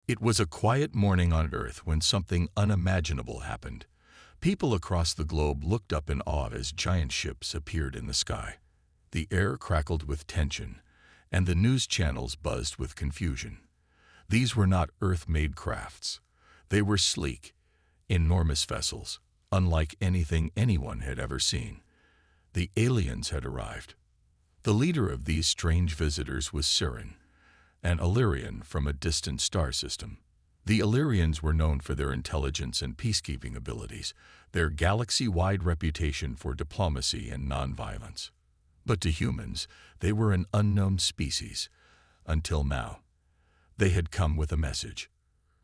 It was a quiet morning on Earth when something unimaginable happened. People across the globe looked up in awe as giant ships appeared in the sky. The air crackled with tension, and the news channels buzzed with confusion. These were not Earth-made crafts. They were sleek, enormous vessels, unlike anything anyone had ever seen. The aliens had arrived. The leader of these strange visitors was Sirin, an Alyrian from a distant star system. The Alyrians were known for their intelligence and peacekeeping abilities, their galaxy-wide reputation for diplomacy and nonviolence. But to humans, they were an unknown species. Until now, they had come with a message.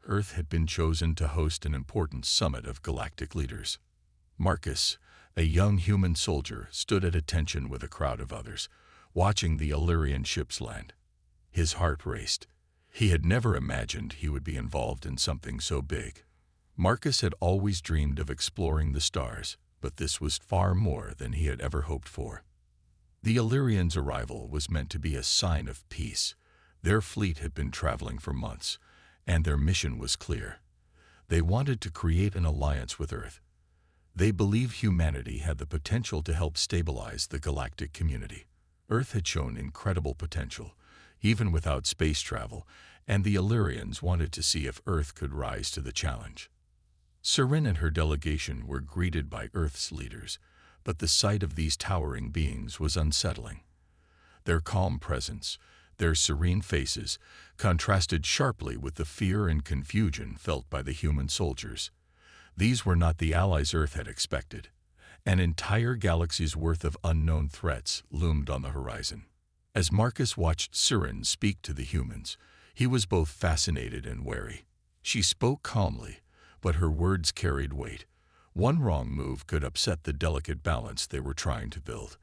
Earth had been chosen to host an important summit of galactic leaders. Marcus, a young human soldier, stood at attention with a crowd of others, watching the Alyrian ships land. His heart raced. He had never imagined he would be involved in something so big. Marcus had always dreamed of exploring the stars, but this was far more than he had ever hoped for. The Alyrians' arrival was meant to be a sign of peace. Their fleet had been traveling for months, and their mission was clear. They wanted to create an alliance with Earth. They believed humanity had the potential to help stabilize the galactic community. Earth had shown incredible potential, even without space travel, and the Alyrians wanted to see if Earth could rise to the challenge. Sirin and her delegation were greeted by Earth's leaders, but the sight of these towering beings was unsettling. Their calm presence, their serene faces, contrasted sharply with the fear and confusion felt by the human soldiers. These were not the allies Earth had expected. An entire galaxy's worth of unknown threats loomed on the horizon. As Marcus watched Sirin speak to the humans, he was both fascinated and wary. She spoke calmly, but her words carried weight. One wrong move could upset the delicate balance they were trying to build.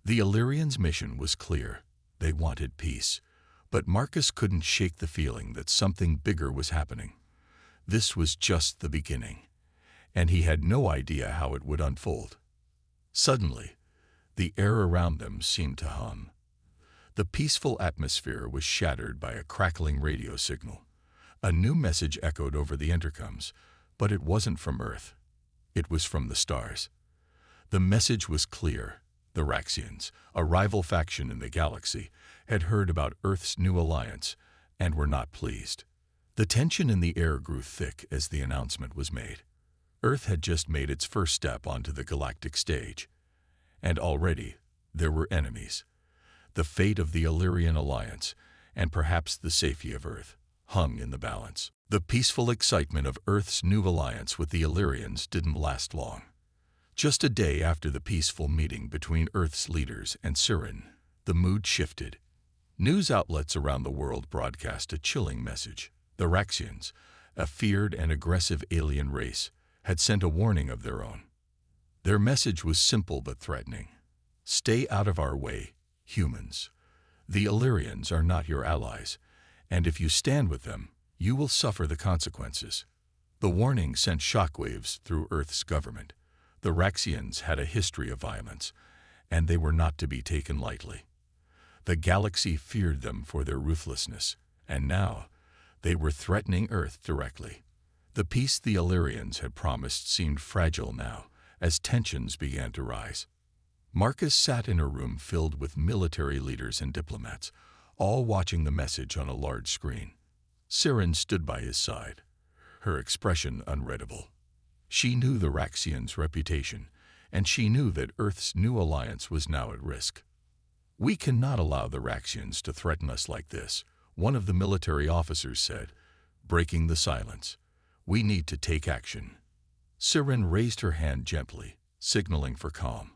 The Alyrians' mission was clear. They wanted peace, but Marcus couldn't shake the feeling that something bigger was happening. This was just the beginning, and he had no idea how it would unfold. Suddenly, the air around them seemed to hum. The peaceful atmosphere was shattered by a crackling radio signal. A new message echoed over the intercoms, but it wasn't from Earth. It was from the stars. The message was clear. The Raxians, a rival faction in the galaxy, had heard about Earth's new alliance and were not pleased. The tension in the air grew thick as the announcement was made. Earth had just made its first step onto the galactic stage, and already there were enemies. The fate of the Alyrian alliance, and perhaps the safety of Earth, hung in the balance. The peaceful excitement of Earth's new alliance with the Alyrians didn't last long. Just a day after the peaceful meeting between Earth's leaders and Sirin, the mood shifted. News outlets around the world broadcast a chilling message. The Raxians, a feared and aggressive alien race, had sent a warning of their own. Their message was simple but threatening. Stay out of our way, humans. The Alyrians are not your allies, and if you stand with them, you will suffer the consequences. The warning sent shockwaves through Earth's government. The Raxians had a history of violence, and they were not to be taken lightly. The galaxy feared them for their ruthlessness, and now they were threatening Earth directly. The peace the Alyrians had promised seemed fragile now, as tensions began to rise. Marcus sat in a room filled with military leaders and diplomats, all watching the message on a large screen. Sirin stood by his side, her expression unreadable. She knew the Raxians' reputation, and she knew that Earth's new alliance was now at risk. "We cannot allow the Raxians to threaten us like this," one of the military officers said, breaking the silence. "We need to take action." Sirin raised her hand gently, signaling for calm.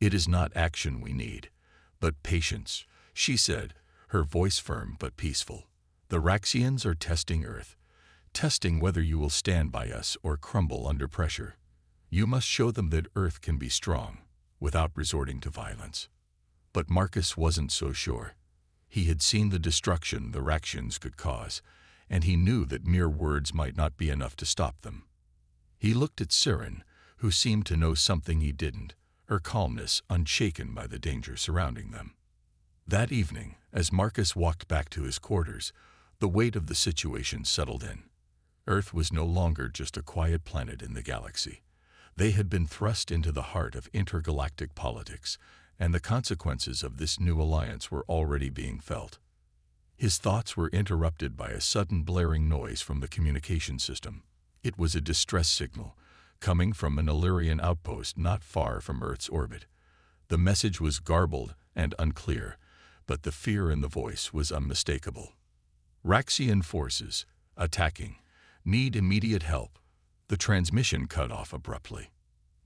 "It is not action we need, but patience," she said, her voice firm but peaceful. "The Raxians are testing Earth, testing whether you will stand by us or crumble under pressure. You must show them that Earth can be strong, without resorting to violence." But Marcus wasn't so sure. He had seen the destruction the Raxians could cause, and he knew that mere words might not be enough to stop them. He looked at Sirin, who seemed to know something he didn't, her calmness unshaken by the danger surrounding them. That evening, as Marcus walked back to his quarters, The weight of the situation settled in. Earth was no longer just a quiet planet in the galaxy. They had been thrust into the heart of intergalactic politics, and the consequences of this new alliance were already being felt. His thoughts were interrupted by a sudden blaring noise from the communication system. It was a distress signal, coming from an Alyans outpost not far from Earth's orbit. The message was garbled and unclear, but the fear in the voice was unmistakable. Raxian forces, attacking, need immediate help. The transmission cut off abruptly.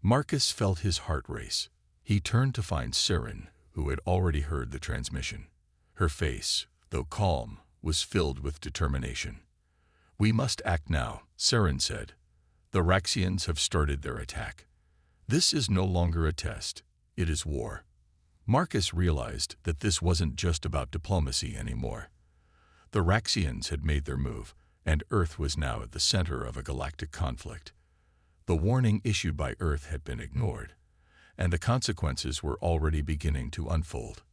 Marcus felt his heart race. He turned to find Sirin, who had already heard the transmission. Her face, though calm, was filled with determination. "We must act now," Sirin said. "The Raxians have started their attack. This is no longer a test. It is war." Marcus realized that this wasn't just about diplomacy anymore. The Raxians had made their move, and Earth was now at the center of a galactic conflict. The warning issued by Earth had been ignored, and the consequences were already beginning to unfold.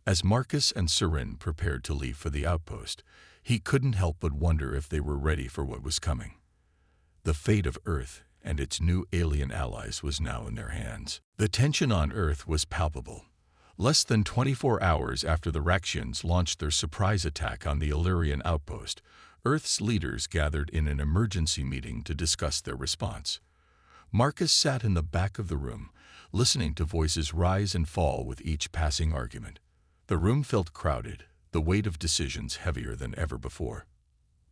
As Marcus and Sirin prepared to leave for the outpost, he couldn't help but wonder if they were ready for what was coming. The fate of Earth and its new alien allies was now in their hands. The tension on Earth was palpable. Less than 24 hours after the Raxians launched their surprise attack on the Alyans outpost, Earth's leaders gathered in an emergency meeting to discuss their response. Marcus sat in the back of the room, listening to voices rise and fall with each passing argument. The room felt crowded, the weight of decisions heavier than ever before.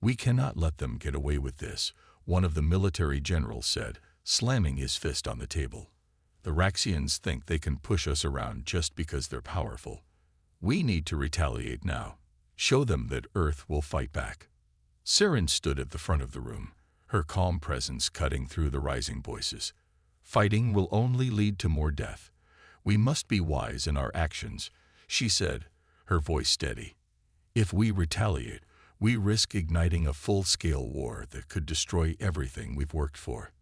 "We cannot let them get away with this," one of the military generals said, slamming his fist on the table. "The Raxians think they can push us around just because they're powerful. We need to retaliate now. Show them that Earth will fight back." Sirin stood at the front of the room, her calm presence cutting through the rising voices. "Fighting will only lead to more death. We must be wise in our actions," she said, her voice steady. "If we retaliate, we risk igniting a full-scale war that could destroy everything we've worked for."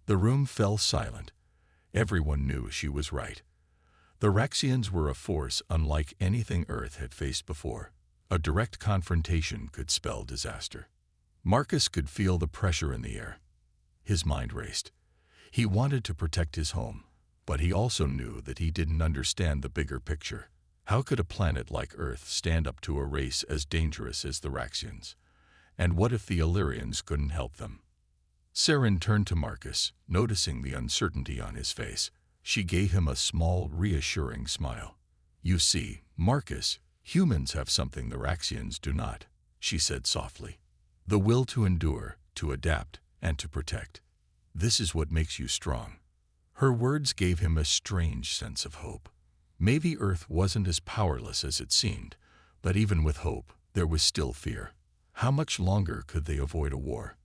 The room fell silent. Everyone knew she was right. The Raxians were a force unlike anything Earth had faced before. A direct confrontation could spell disaster. Marcus could feel the pressure in the air. His mind raced. He wanted to protect his home, but he also knew that he didn't understand the bigger picture. How could a planet like Earth stand up to a race as dangerous as the Raxians? And what if the Alyans couldn't help them? Sirin turned to Marcus, noticing the uncertainty on his face. She gave him a small, reassuring smile. "You see, Marcus, humans have something the Raxians do not," she said softly. "The will to endure, to adapt, and to protect. This is what makes you strong." Her words gave him a strange sense of hope. Maybe Earth wasn't as powerless as it seemed, but even with hope, there was still fear. How much longer could they avoid a war?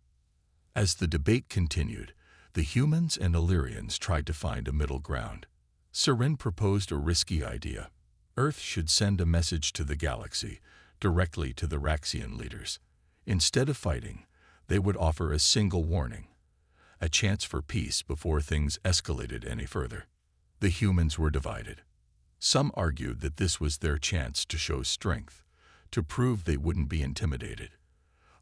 As the debate continued, the humans and Alyans tried to find a middle ground. Sirin proposed a risky idea. Earth should send a message to the galaxy, directly to the Raxian leaders. Instead of fighting, they would offer a single warning, a chance for peace before things escalated any further. The humans were divided. Some argued that this was their chance to show strength, to prove they wouldn't be intimidated.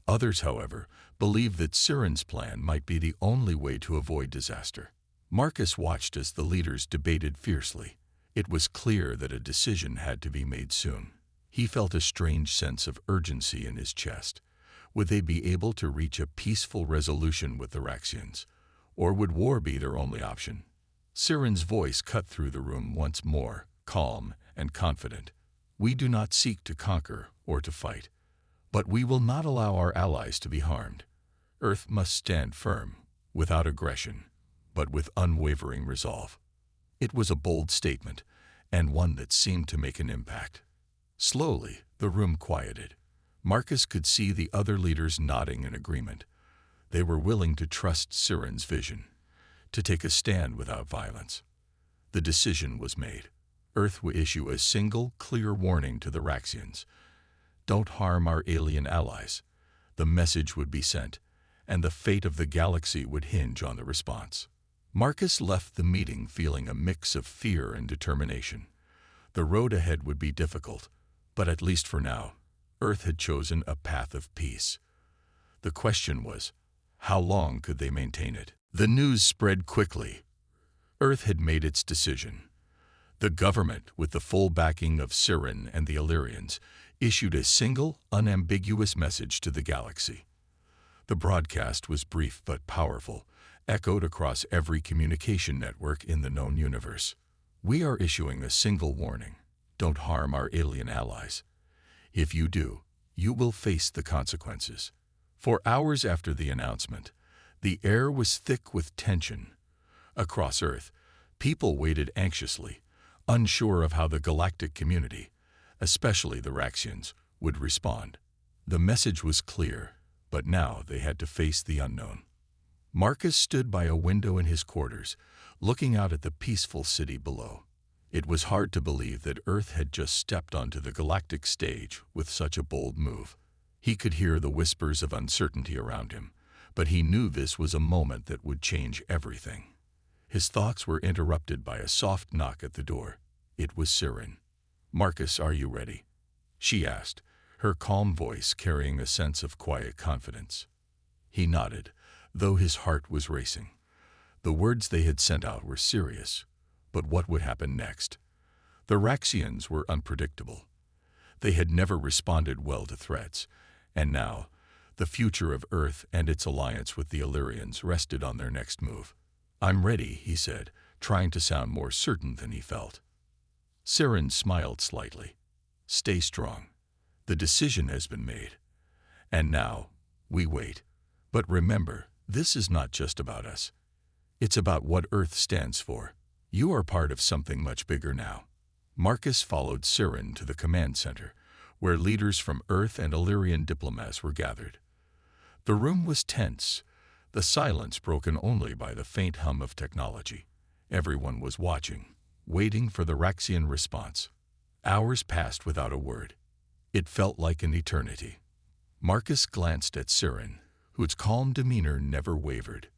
Others, however, believed that Sirin's plan might be the only way to avoid disaster. Marcus watched as the leaders debated fiercely. It was clear that a decision had to be made soon. He felt a strange sense of urgency in his chest. Would they be able to reach a peaceful resolution with the Raxians, or would war be their only option? Sirin's voice cut through the room once more, calm and confident. "We do not seek to conquer or to fight, but we will not allow our allies to be harmed. Earth must stand firm, without aggression, but with unwavering resolve." It was a bold statement, and one that seemed to make an impact. Slowly, the room quieted. Marcus could see the other leaders nodding in agreement. They were willing to trust Sirin's vision, to take a stand without violence. The decision was made. Earth would issue a single, clear warning to the Raxians. "Don't harm our alien allies." The message would be sent, and the fate of the galaxy would hinge on the response. Marcus left the meeting feeling a mix of fear and determination. The road ahead would be difficult, but at least for now, Earth had chosen a path of peace. The question was, how long could they maintain it? The news spread quickly. Earth had made its decision. The government, with the full backing of Siren and the Alyans, issued a single, unambiguous message to the galaxy. The broadcast was brief but powerful, echoed across every communication network in the known universe. We are issuing a single warning. Don't harm our alien allies. If you do, you will face the consequences. For hours after the announcement, the air was thick with tension. Across Earth, people waited anxiously, unsure of how the galactic community, especially the Raxians, would respond. The message was clear, but now they had to face the unknown. Marcus stood by a window in his quarters, looking out at the peaceful city below. It was hard to believe that Earth had just stepped onto the galactic stage with such a bold move. He could hear the whispers of uncertainty around him, but he knew this was a moment that would change everything. His thoughts were interrupted by a soft knock at the door. It was Siren. "Marcus, are you ready?" she asked, her calm voice carrying a sense of quiet confidence. He nodded, though his heart was racing. The words they had sent out were serious, but what would happen next? The Raxians were unpredictable. They had never responded well to threats, and now, the future of Earth and its alliance with the Alyans rested on their next move. "I'm ready," he said, trying to sound more certain than he felt. Siren smiled slightly. "Stay strong. The decision has been made. And now, we wait. But remember, this is not just about us. It's about what Earth stands for. You are part of something much bigger now." Marcus followed Siren to the command center, where leaders from Earth and Alyrian diplomats were gathered. The room was tense, the silence broken only by the faint hum of technology. Everyone was watching, waiting for the Raxian response. Hours passed without a word. It felt like an eternity. Marcus glanced at Siren, whose calm demeanor never wavered.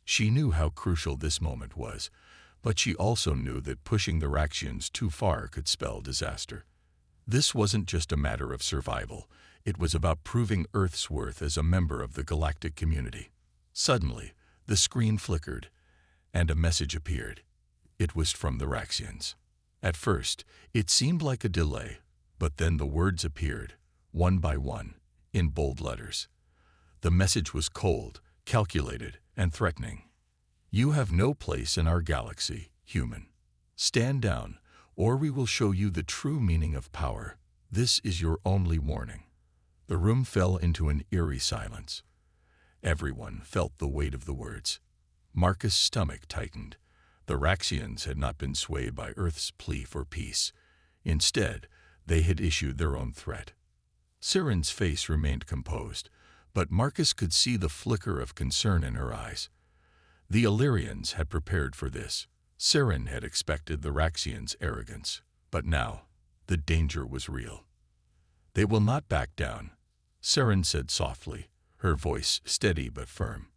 She knew how crucial this moment was, but she also knew that pushing the Raxians too far could spell disaster. This wasn't just a matter of survival. It was about proving Earth's worth as a member of the galactic community. Suddenly, the screen flickered, and a message appeared. It was from the Raxians. At first, it seemed like a delay, but then the words appeared, one by one, in bold letters. The message was cold, calculated, and threatening. "You have no place in our galaxy, human. Stand down, or we will show you the true meaning of power. This is your only warning." The room fell into an eerie silence. Everyone felt the weight of the words. Marcus' stomach tightened. The Raxians had not been swayed by Earth's plea for peace. Instead, they had issued their own threat. Siren's face remained composed, but Marcus could see the flicker of concern in her eyes. The Alyans had prepared for this. Siren had expected the Raxians' arrogance, but now, the danger was real. "They will not back down," Siren said softly, her voice steady but firm.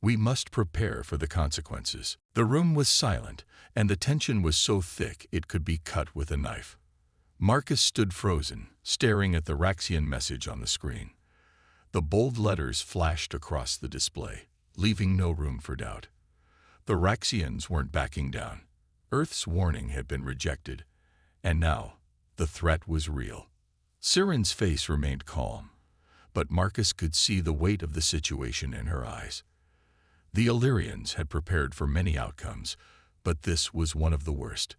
"We must prepare for the consequences." The room was silent, and the tension was so thick it could be cut with a knife. Marcus stood frozen, staring at the Raxian message on the screen. The bold letters flashed across the display, leaving no room for doubt. The Raxians weren't backing down. Earth's warning had been rejected, and now the threat was real. Siren's face remained calm, but Marcus could see the weight of the situation in her eyes. The Alyans had prepared for many outcomes, but this was one of the worst.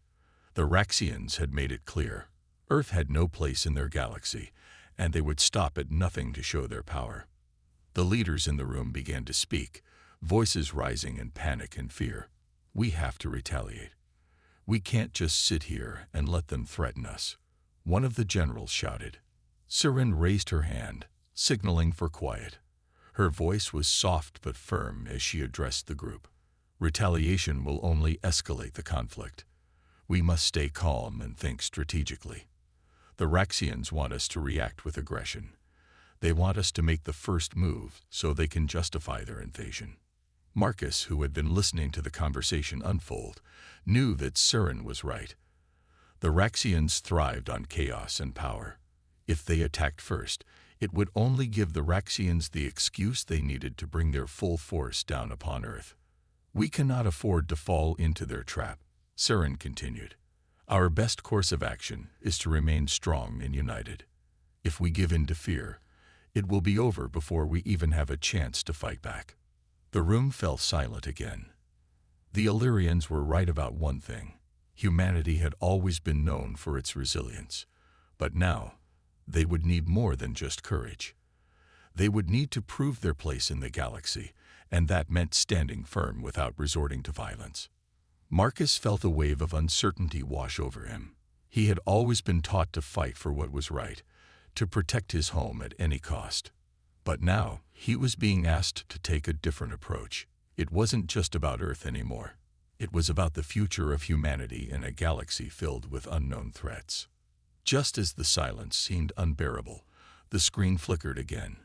The Raxians had made it clear. Earth had no place in their galaxy, and they would stop at nothing to show their power. The leaders in the room began to speak, voices rising in panic and fear. "We have to retaliate. We can't just sit here and let them threaten us," one of the generals shouted. Siren raised her hand, signaling for quiet. Her voice was soft but firm as she addressed the group. "Retaliation will only escalate the conflict. We must stay calm and think strategically. The Raxians want us to react with aggression. They want us to make the first move so they can justify their invasion." Marcus, who had been listening to the conversation unfold, knew that Siren was right. The Raxians thrived on chaos and power. If they attacked first, it would only give the Raxians the excuse they needed to bring their full force down upon Earth. We cannot afford to fall into their trap, Saren continued. Our best course of action is to remain strong and united. If we give in to fear, it will be over before we even have a chance to fight back. The room fell silent again. The Alyans were right about one thing. Humanity had always been known for its resilience. But now, they would need more than just courage. They would need to prove their place in the galaxy, and that meant standing firm without resorting to violence. Marcus felt a wave of uncertainty wash over him. He had always been taught to fight for what was right, to protect his home at any cost. But now, he was being asked to take a different approach. It wasn't just about Earth anymore. It was about the future of humanity in a galaxy filled with unknown threats. Just as the silence seemed unbearable, the screen flickered again.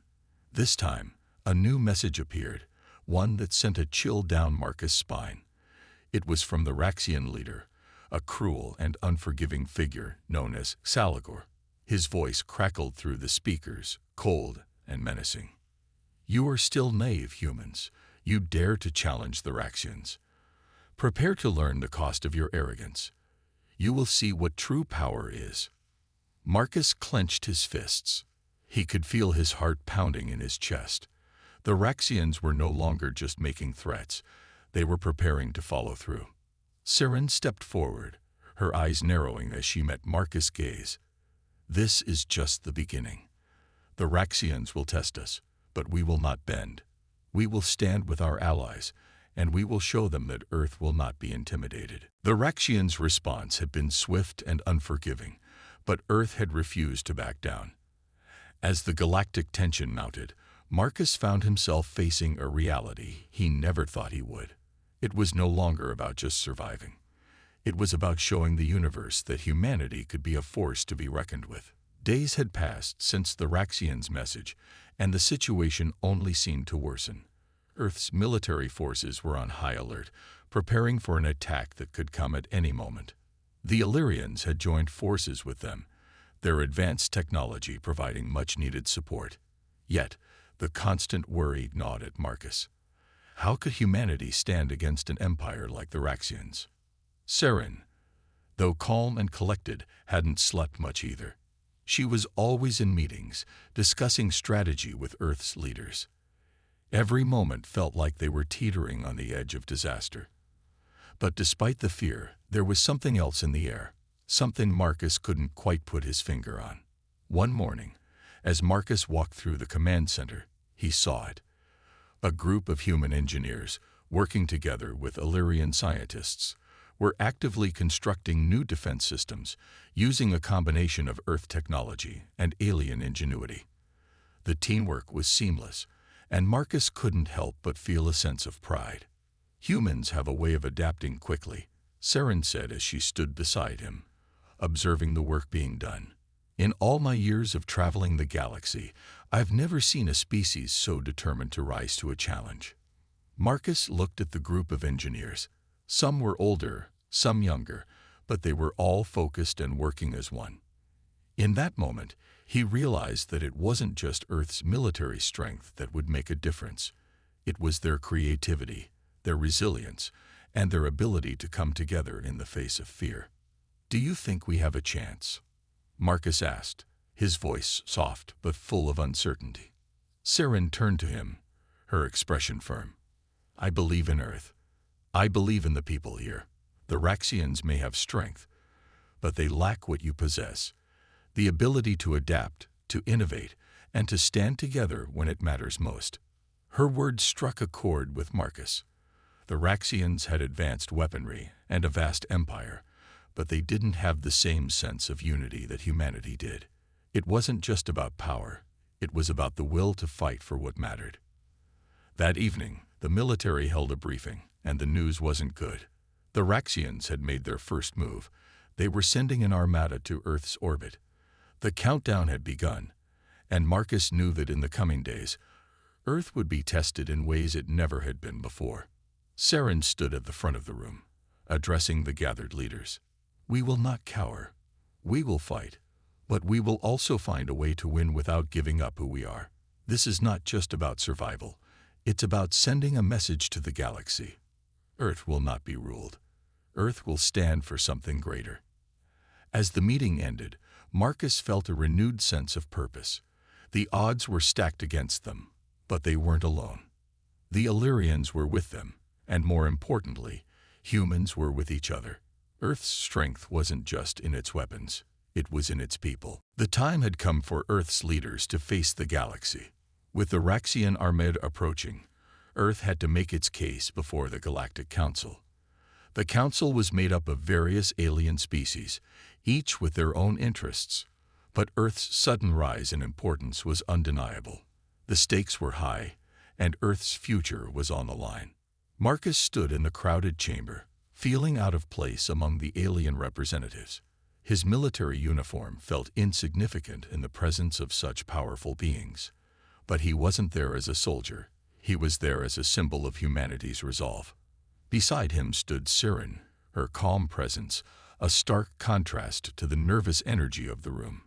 This time, a new message appeared, one that sent a chill down Marcus' spine. It was from the Raxian leader, a cruel and unforgiving figure known as Saligor. His voice crackled through the speakers, cold and menacing. You are still naive, humans. You dare to challenge the Raxians. Prepare to learn the cost of your arrogance. You will see what true power is. Marcus clenched his fists. He could feel his heart pounding in his chest. The Raxians were no longer just making threats. They were preparing to follow through. Saren stepped forward, her eyes narrowing as she met Marcus' gaze. This is just the beginning. The Raxians will test us, but we will not bend. We will stand with our allies, and we will show them that Earth will not be intimidated. The Raxians' response had been swift and unforgiving, but Earth had refused to back down. As the galactic tension mounted, Marcus found himself facing a reality he never thought he would. It was no longer about just surviving. It was about showing the universe that humanity could be a force to be reckoned with. Days had passed since the Raxians' message, and the situation only seemed to worsen. Earth's military forces were on high alert, preparing for an attack that could come at any moment. The Alyans had joined forces with them, their advanced technology providing much-needed support. Yet, the constant worry gnawed at Marcus. How could humanity stand against an empire like the Raxians? Saren, though calm and collected, hadn't slept much either. She was always in meetings, discussing strategy with Earth's leaders. Every moment felt like they were teetering on the edge of disaster. But despite the fear, there was something else in the air, something Marcus couldn't quite put his finger on. One morning, as Marcus walked through the command center, he saw it. A group of human engineers, working together with Alyans scientists, were actively constructing new defense systems using a combination of Earth technology and alien ingenuity. The teamwork was seamless, and Marcus couldn't help but feel a sense of pride. Humans have a way of adapting quickly, Saren said as she stood beside him, observing the work being done. In all my years of traveling the galaxy, I've never seen a species so determined to rise to a challenge. Marcus looked at the group of engineers. Some were older, some younger, but they were all focused and working as one. In that moment, he realized that it wasn't just Earth's military strength that would make a difference. It was their creativity, their resilience, and their ability to come together in the face of fear. Do you think we have a chance? Marcus asked, his voice soft but full of uncertainty. Saren turned to him, her expression firm. I believe in Earth. I believe in the people here. The Raxians may have strength, but they lack what you possess, the ability to adapt, to innovate, and to stand together when it matters most. Her words struck a chord with Marcus. The Raxians had advanced weaponry and a vast empire, but they didn't have the same sense of unity that humanity did. It wasn't just about power, it was about the will to fight for what mattered. That evening, the military held a briefing, and the news wasn't good. The Raxians had made their first move. They were sending an armada to Earth's orbit. The countdown had begun, and Marcus knew that in the coming days, Earth would be tested in ways it never had been before. Saren stood at the front of the room, addressing the gathered leaders. We will not cower. We will fight. But we will also find a way to win without giving up who we are. This is not just about survival. It's about sending a message to the galaxy. Earth will not be ruled. Earth will stand for something greater. As the meeting ended, Marcus felt a renewed sense of purpose. The odds were stacked against them, but they weren't alone. The Alyans were with them, and more importantly, humans were with each other. Earth's strength wasn't just in its weapons, it was in its people. The time had come for Earth's leaders to face the galaxy. With the Raxian armada approaching, Earth had to make its case before the Galactic Council. The Council was made up of various alien species, each with their own interests, but Earth's sudden rise in importance was undeniable. The stakes were high, and Earth's future was on the line. Marcus stood in the crowded chamber, feeling out of place among the alien representatives. His military uniform felt insignificant in the presence of such powerful beings. But he wasn't there as a soldier. He was there as a symbol of humanity's resolve. Beside him stood Sirin, her calm presence, a stark contrast to the nervous energy of the room.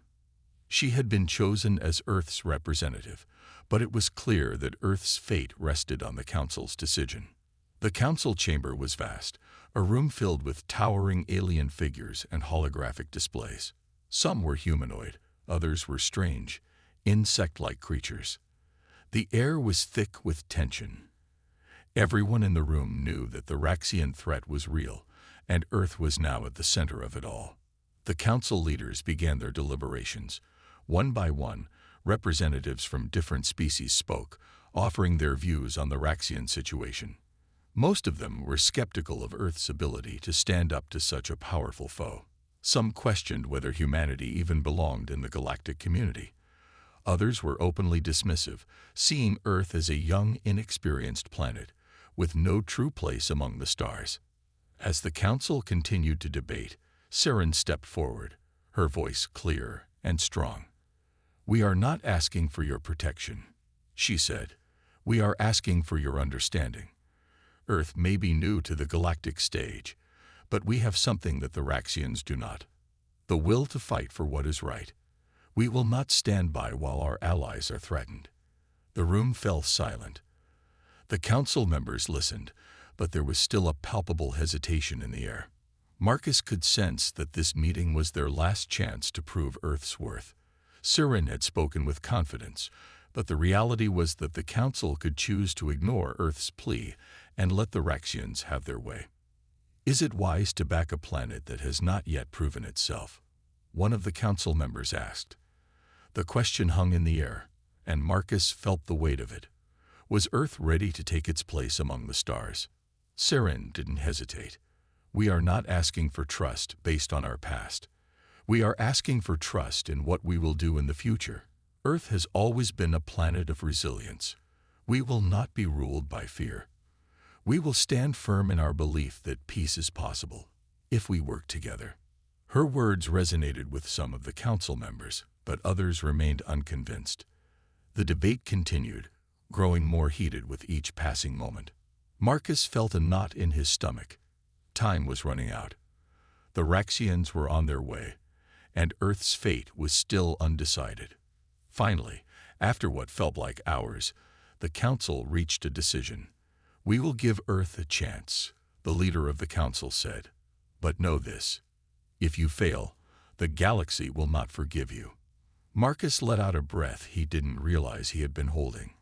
She had been chosen as Earth's representative, but it was clear that Earth's fate rested on the Council's decision. The Council chamber was vast, a room filled with towering alien figures and holographic displays. Some were humanoid, others were strange, insect-like creatures. The air was thick with tension. Everyone in the room knew that the Raxian threat was real, and Earth was now at the center of it all. The Council leaders began their deliberations. One by one, representatives from different species spoke, offering their views on the Raxian situation. Most of them were skeptical of Earth's ability to stand up to such a powerful foe. Some questioned whether humanity even belonged in the galactic community. Others were openly dismissive, seeing Earth as a young, inexperienced planet, with no true place among the stars. As the Council continued to debate, Sirin stepped forward, her voice clear and strong. "We are not asking for your protection," she said. "We are asking for your understanding. Earth may be new to the galactic stage, but we have something that the Raxians do not: the will to fight for what is right. We will not stand by while our allies are threatened." The room fell silent. The Council members listened, but there was still a palpable hesitation in the air. Marcus could sense that this meeting was their last chance to prove Earth's worth. Sirin had spoken with confidence, but the reality was that the Council could choose to ignore Earth's plea and let the Raxians have their way. Is it wise to back a planet that has not yet proven itself? One of the Council members asked. The question hung in the air, and Marcus felt the weight of it. Was Earth ready to take its place among the stars? Sirin didn't hesitate. "We are not asking for trust based on our past. We are asking for trust in what we will do in the future. Earth has always been a planet of resilience. We will not be ruled by fear. We will stand firm in our belief that peace is possible, if we work together." Her words resonated with some of the Council members, but others remained unconvinced. The debate continued, growing more heated with each passing moment. Marcus felt a knot in his stomach. Time was running out. The Raxians were on their way, and Earth's fate was still undecided. Finally, after what felt like hours, the Council reached a decision. "We will give Earth a chance," the leader of the Council said. "But know this: if you fail, the galaxy will not forgive you." Marcus let out a breath he didn't realize he had been holding.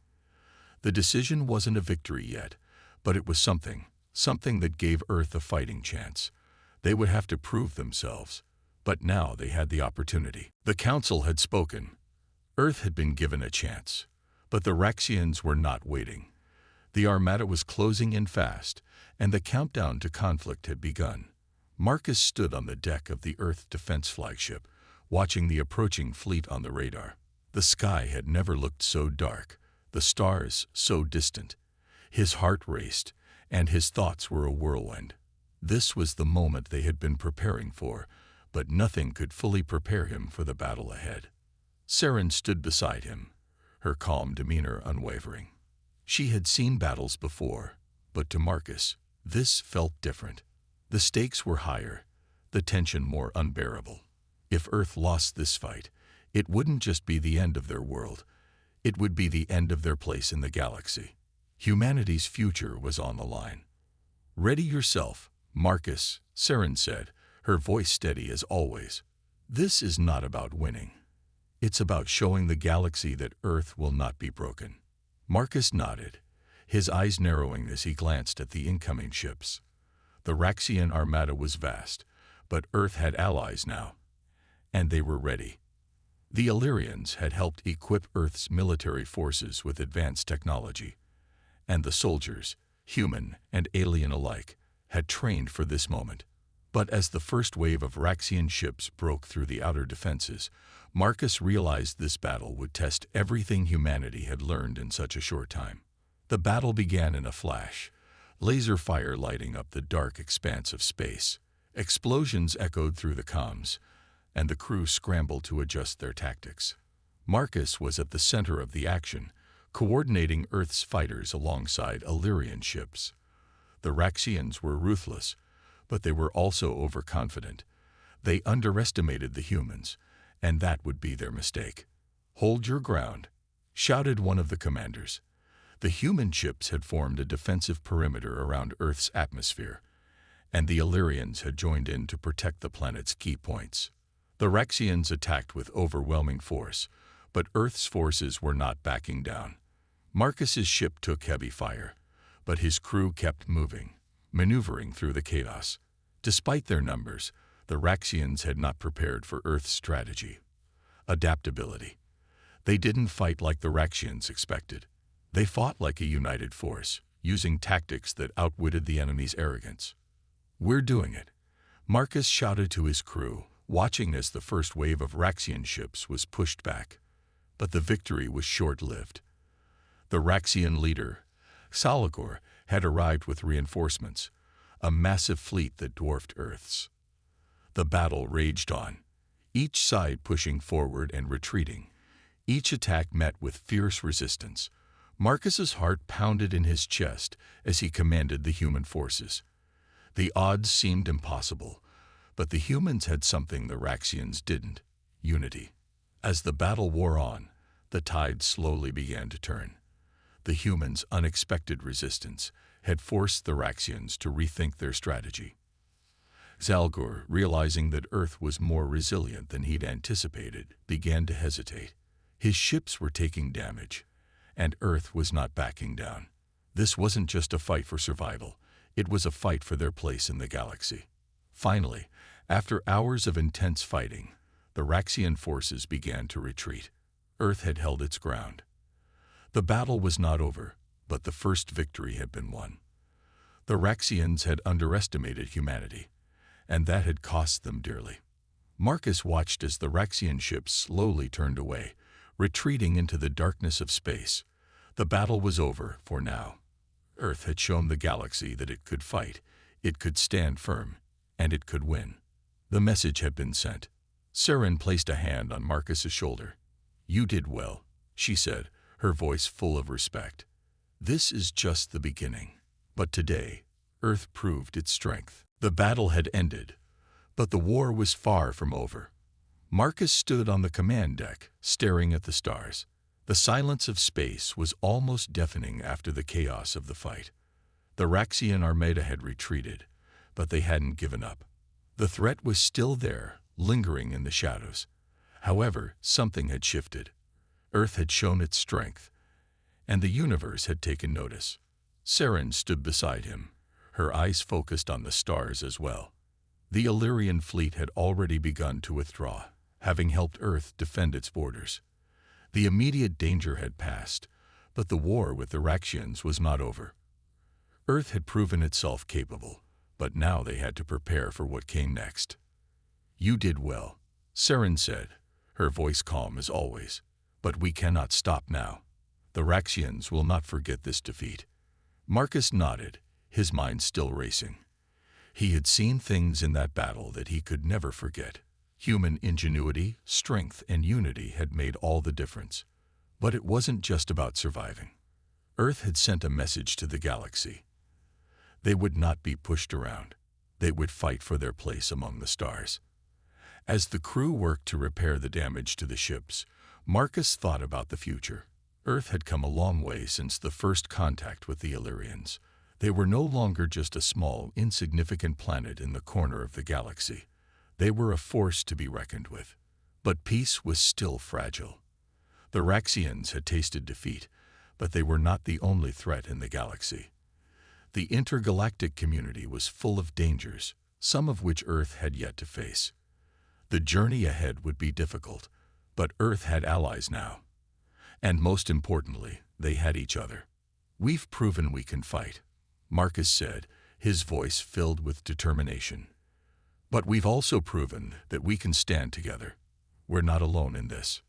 The decision wasn't a victory yet, but it was something that gave Earth a fighting chance. They would have to prove themselves, but now they had the opportunity. The Council had spoken. Earth had been given a chance, but the Raxians were not waiting. The Armada was closing in fast, and the countdown to conflict had begun. Marcus stood on the deck of the Earth defense flagship, watching the approaching fleet on the radar. The sky had never looked so dark, the stars so distant. His heart raced, and his thoughts were a whirlwind. This was the moment they had been preparing for, but nothing could fully prepare him for the battle ahead. Sirin stood beside him, her calm demeanor unwavering. She had seen battles before, but to Marcus, this felt different. The stakes were higher, the tension more unbearable. If Earth lost this fight, it wouldn't just be the end of their world, it would be the end of their place in the galaxy. Humanity's future was on the line. "Ready yourself, Marcus," Saren said, her voice steady as always. "This is not about winning. It's about showing the galaxy that Earth will not be broken." Marcus nodded, his eyes narrowing as he glanced at the incoming ships. The Raxian armada was vast, but Earth had allies now, and they were ready. The Alyans had helped equip Earth's military forces with advanced technology, and the soldiers, human and alien alike, had trained for this moment. But as the first wave of Raxian ships broke through the outer defenses, Marcus realized this battle would test everything humanity had learned in such a short time. The battle began in a flash, laser fire lighting up the dark expanse of space. Explosions echoed through the comms, and the crew scrambled to adjust their tactics. Marcus was at the center of the action, coordinating Earth's fighters alongside Alyrian ships. The Raxians were ruthless, but they were also overconfident. They underestimated the humans, and that would be their mistake. "Hold your ground," shouted one of the commanders. The human ships had formed a defensive perimeter around Earth's atmosphere, and the Alyrians had joined in to protect the planet's key points. The Raxians attacked with overwhelming force, but Earth's forces were not backing down. Marcus's ship took heavy fire, but his crew kept moving, maneuvering through the chaos. Despite their numbers, the Raxians had not prepared for Earth's strategy. Adaptability. They didn't fight like the Raxians expected. They fought like a united force, using tactics that outwitted the enemy's arrogance. "We're doing it," Marcus shouted to his crew, watching as the first wave of Raxian ships was pushed back. But the victory was short-lived. The Raxian leader, Salagor, had arrived with reinforcements, a massive fleet that dwarfed Earth's. The battle raged on, each side pushing forward and retreating. Each attack met with fierce resistance. Marcus's heart pounded in his chest as he commanded the human forces. The odds seemed impossible, but the humans had something the Raxians didn't: unity. As the battle wore on, the tide slowly began to turn. The humans' unexpected resistance had forced the Raxians to rethink their strategy. Zalgor, realizing that Earth was more resilient than he'd anticipated, began to hesitate. His ships were taking damage, and Earth was not backing down. This wasn't just a fight for survival, it was a fight for their place in the galaxy. Finally, after hours of intense fighting, the Raxian forces began to retreat. Earth had held its ground. The battle was not over, but the first victory had been won. The Raxians had underestimated humanity, and that had cost them dearly. Marcus watched as the Raxian ships slowly turned away, retreating into the darkness of space. The battle was over for now. Earth had shown the galaxy that it could fight, it could stand firm, and it could win. The message had been sent. Saren placed a hand on Marcus's shoulder. "You did well," she said, her voice full of respect. "This is just the beginning." But today, Earth proved its strength. The battle had ended, but the war was far from over. Marcus stood on the command deck, staring at the stars. The silence of space was almost deafening after the chaos of the fight. The Raxian armada had retreated, but they hadn't given up. The threat was still there, lingering in the shadows. However, something had shifted. Earth had shown its strength, and the universe had taken notice. Saren stood beside him, her eyes focused on the stars as well. The Illyrian fleet had already begun to withdraw, having helped Earth defend its borders. The immediate danger had passed, but the war with the Raxians was not over. Earth had proven itself capable, but now they had to prepare for what came next. "You did well," Saren said, her voice calm as always. "But we cannot stop now. The Raxians will not forget this defeat." Marcus nodded, his mind still racing. He had seen things in that battle that he could never forget. Human ingenuity, strength, and unity had made all the difference. But it wasn't just about surviving. Earth had sent a message to the galaxy. They would not be pushed around. They would fight for their place among the stars. As the crew worked to repair the damage to the ships, Marcus thought about the future. Earth had come a long way since the first contact with the Alyans. They were no longer just a small, insignificant planet in the corner of the galaxy. They were a force to be reckoned with. But peace was still fragile. The Raxians had tasted defeat, but they were not the only threat in the galaxy. The intergalactic community was full of dangers, some of which Earth had yet to face. The journey ahead would be difficult, but Earth had allies now. And most importantly, they had each other. "We've proven we can fight," Marcus said, his voice filled with determination. "But we've also proven that we can stand together. We're not alone in this."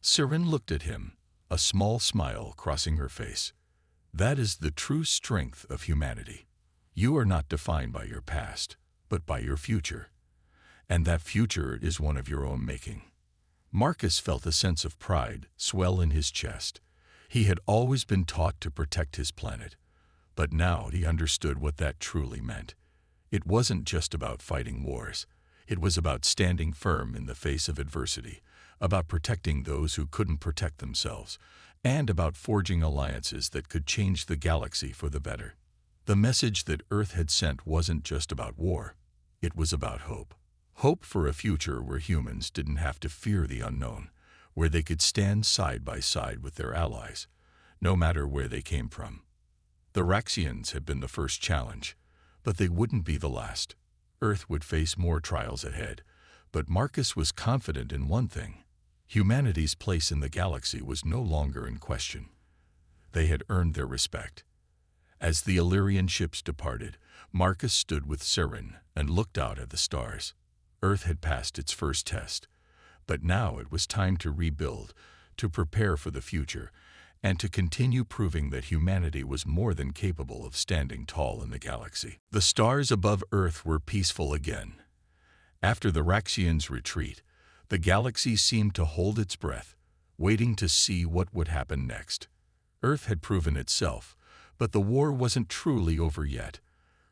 Sirin looked at him, a small smile crossing her face. "That is the true strength of humanity. You are not defined by your past, but by your future. And that future is one of your own making." Marcus felt a sense of pride swell in his chest. He had always been taught to protect his planet, but now he understood what that truly meant. It wasn't just about fighting wars. It was about standing firm in the face of adversity, about protecting those who couldn't protect themselves, and about forging alliances that could change the galaxy for the better. The message that Earth had sent wasn't just about war. It was about hope. Hope for a future where humans didn't have to fear the unknown, where they could stand side by side with their allies, no matter where they came from. The Raxians had been the first challenge, but they wouldn't be the last. Earth would face more trials ahead, but Marcus was confident in one thing. Humanity's place in the galaxy was no longer in question. They had earned their respect. As the Illyrian ships departed, Marcus stood with Sirin and looked out at the stars. Earth had passed its first test, but now it was time to rebuild, to prepare for the future, and to continue proving that humanity was more than capable of standing tall in the galaxy. The stars above Earth were peaceful again. After the Raxians' retreat, the galaxy seemed to hold its breath, waiting to see what would happen next. Earth had proven itself, but the war wasn't truly over yet.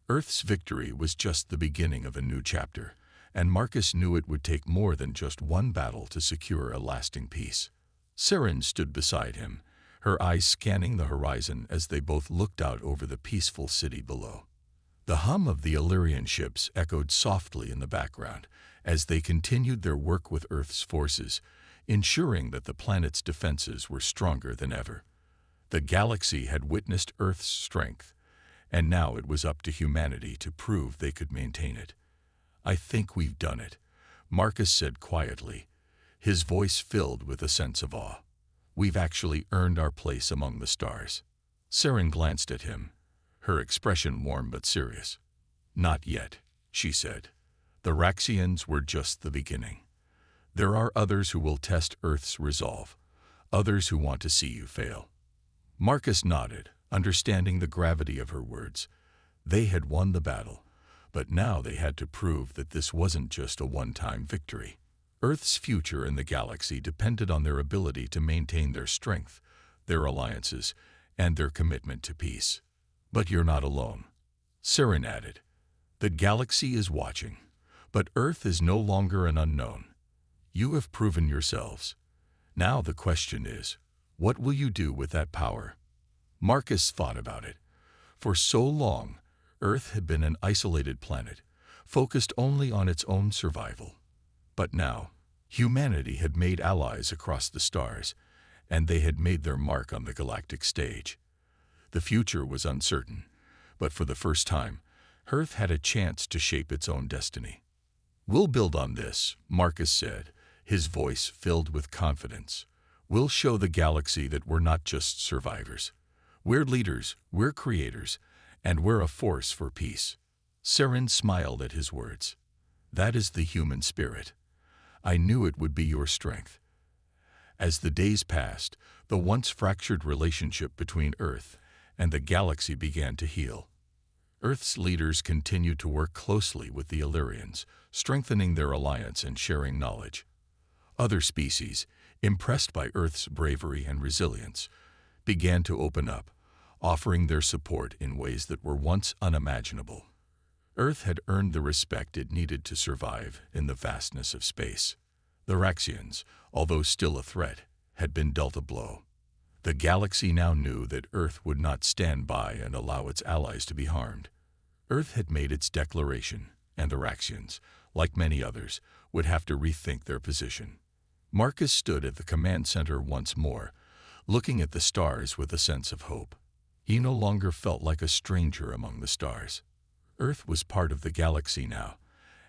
Earth's victory was just the beginning of a new chapter, and Marcus knew it would take more than just one battle to secure a lasting peace. Sirin stood beside him, her eyes scanning the horizon as they both looked out over the peaceful city below. The hum of the Illyrian ships echoed softly in the background as they continued their work with Earth's forces, ensuring that the planet's defenses were stronger than ever. The galaxy had witnessed Earth's strength, and now it was up to humanity to prove they could maintain it. "I think we've done it," Marcus said quietly, his voice filled with a sense of awe. "We've actually earned our place among the stars." Sirin glanced at him, her expression warm but serious. "Not yet," she said. "The Raxians were just the beginning. There are others who will test Earth's resolve, others who want to see you fail." Marcus nodded, understanding the gravity of her words. They had won the battle, but now they had to prove that this wasn't just a one-time victory. Earth's future in the galaxy depended on their ability to maintain their strength, their alliances, and their commitment to peace. "But you're not alone," Sirin added. "The galaxy is watching, but Earth is no longer an unknown. You have proven yourselves. Now the question is, what will you do with that power?" Marcus thought about it. For so long, Earth had been an isolated planet, focused only on its own survival. But now, humanity had made allies across the stars, and they had made their mark on the galactic stage. The future was uncertain, but for the first time, Earth had a chance to shape its own destiny. "We'll build on this," Marcus said, his voice filled with confidence. "We'll show the galaxy that we're not just survivors. We're leaders, we're creators, and we're a force for peace." Sirin smiled at his words. "That is the human spirit. I knew it would be your strength." As the days passed, the once fractured relationship between Earth and the galaxy began to heal. Earth's leaders continued to work closely with the Illyrians, strengthening their alliance and sharing knowledge. Other species, impressed by Earth's bravery and resilience, began to open up, offering their support in ways that were once unimaginable. Earth had earned the respect it needed to survive in the vastness of space. The Raxians, although still a threat, had been dealt a blow. The galaxy now knew that Earth would not stand by and allow its allies to be harmed. Earth had made its declaration, and the Raxians, like many others, would have to rethink their position. Marcus stood at the command center once more, looking at the stars with a sense of hope. He no longer felt like a stranger among the stars. Earth was part of the galaxy now,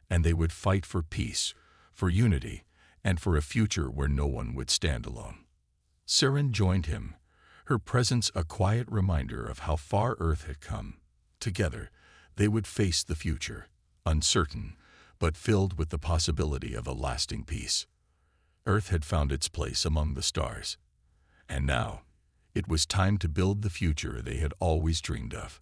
and they would fight for peace, for unity, and for a future where no one would stand alone. Saren joined him, her presence a quiet reminder of how far Earth had come. Together, they would face the future, uncertain, but filled with the possibility of a lasting peace. Earth had found its place among the stars, and now it was time to build the future they had always dreamed of.